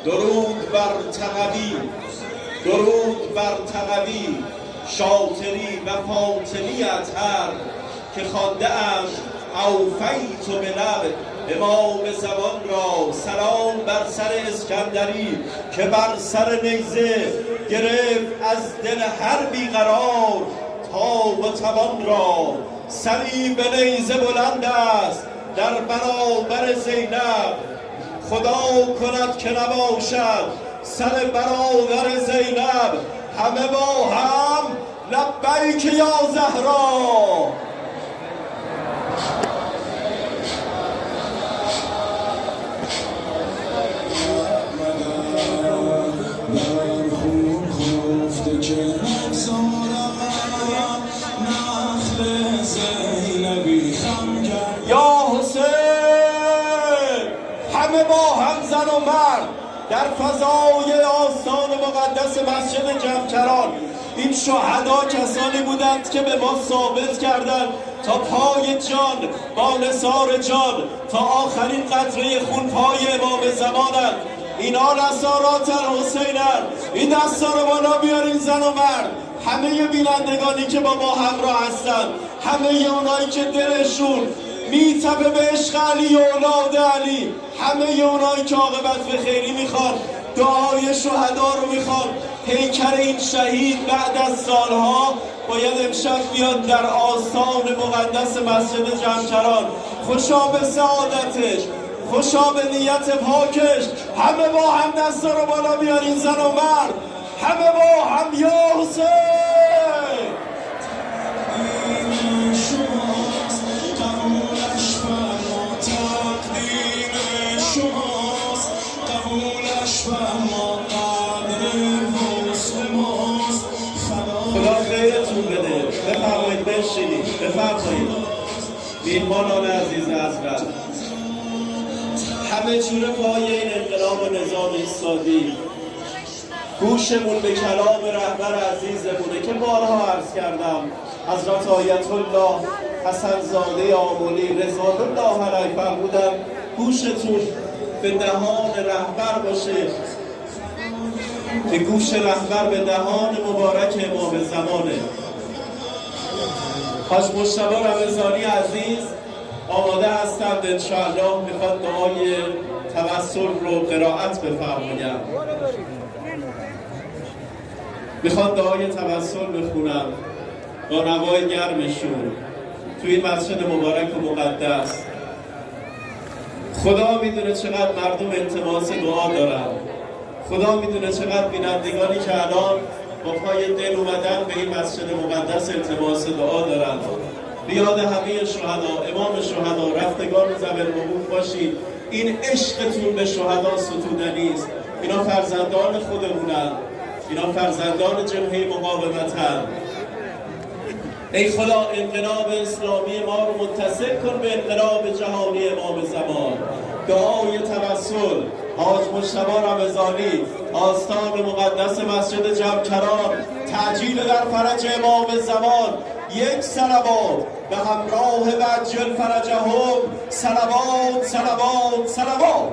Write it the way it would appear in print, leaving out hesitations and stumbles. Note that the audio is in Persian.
درود بر تقوی، درود بر تقوی، شاطری و فاطمی اطهر که خوانده ام اوفیت بلب امام زمان را. سلام بر سر اسکندری که بر سر نیزه گرفت از دل هر بیقرار تاب و توان را. سری به نیزه بلند است در برابر زینب، خدا کند که نباشد سر برادر زینب. همه با هم لبیک یا زهرا. یا حسین، همه با هم زن و مرد در فضای آستان مقدس مسجد جمکران. این شهدا کسانی بودند که به ما ثابت کردند تا پای جان با نثار جان تا آخرین قطره خون پای امام زمانند. اینا نثارات حسینند. این دستا رو بالا بیارین زن و مرد، همه بینندگانی که با ما همراه هستند، همه اونایی که دلشون میتپه به عشق علی و اولاد علی، همه اونایی که عاقبت به خیری میخوان، دعای شهدا رو میخوان. پیکر این شهید بعد از سالها باید امشب بیاد در آستان مقدس مسجد جمکران. خوشا به سعادتش، خوشا به نیت پاکش. همه با هم دستا رو بالا بیارین زن و مرد، همه با هم یا حسین. خدا خیرتون بده. بفرمایید بشینید، بفرمایید. میهمانان عزیز حضرت، همه جوره پای این انقلاب و نظام ایستادی. گوشمون به کلام رهبر عزیزمونه که بارها عرض کردم، حضرت آیت الله حسن زاده آملی رضوان الله علیه فرمودن گوشتون به دهان رهبر باشه که گوش رهبر به دهان مبارک امام زمانه. حاج مجتبی رمضانی عزیز آماده هستند انشاءالله، میخواد دعای توسل رو قرائت بفرمایم. میخواد دعای توسل بخونم با نوای گرمشون توی این مسجد مبارک و مقدس. خدا میدونه چقدر مردم التماس دعا دارن. خدا میدونه چقدر بینندگانی که الان با پای دل اومدن به این مسجد مقدس التماس دعا دارن. بیاد همه شهدا، امام شهدا، رفتگان زبر موقوف باشید. این عشقتون به شهدا ستودنی است. اینا فرزندان خودمونن، اینا فرزندان جبهه مقاومتن. ای خدا انقلاب اسلامی ما رو متصل کن به انقلاب جهانی امام زمان. دعای توسل حاج مجتبی رمضانی آستان مقدس مسجد جمکران، تعجیل در فرج امام زمان. یک صلوات به همراه بعجل فرجهم. صلوات صلوات صلوات.